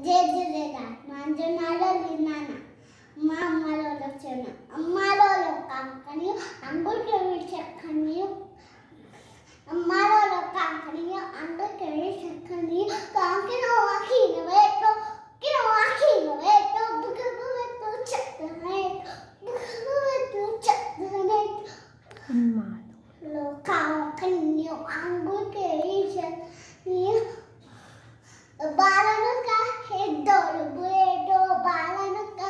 जय झूलेलाल। मुंहिंजो नालो लीना ना। मां अम्मालो लक्षण अम्मालो कांकणियो अंगूर केवी चखणियो अम्मालो कांकणियो अंगूर केवी चखणियो कांकणो आखी न वेटो किनो आखी न वेटो बुक बुक चखणे बुक चखणे अम्मालो कांकणियो अंगूर केवी चखणियो बालन का है दौड़ बुलेटो बालन का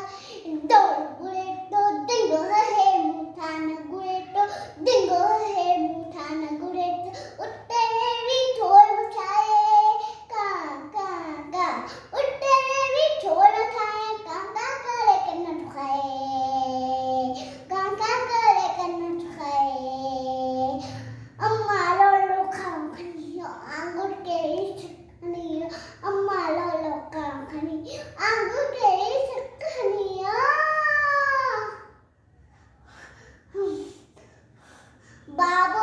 दौड़ बुलेटो डिंगो है मुठान गुलेटो डिंगो है मुठान गुलेटो उठते भी ढोल बजाए का का उठते भी ढोल बजाए का करे कन्न खाए का करे कन्न खाए अम्मा लो खाओ आंगूर के चखनियो अम्मा लो कांकणी आंगूर के चखनियो बाबा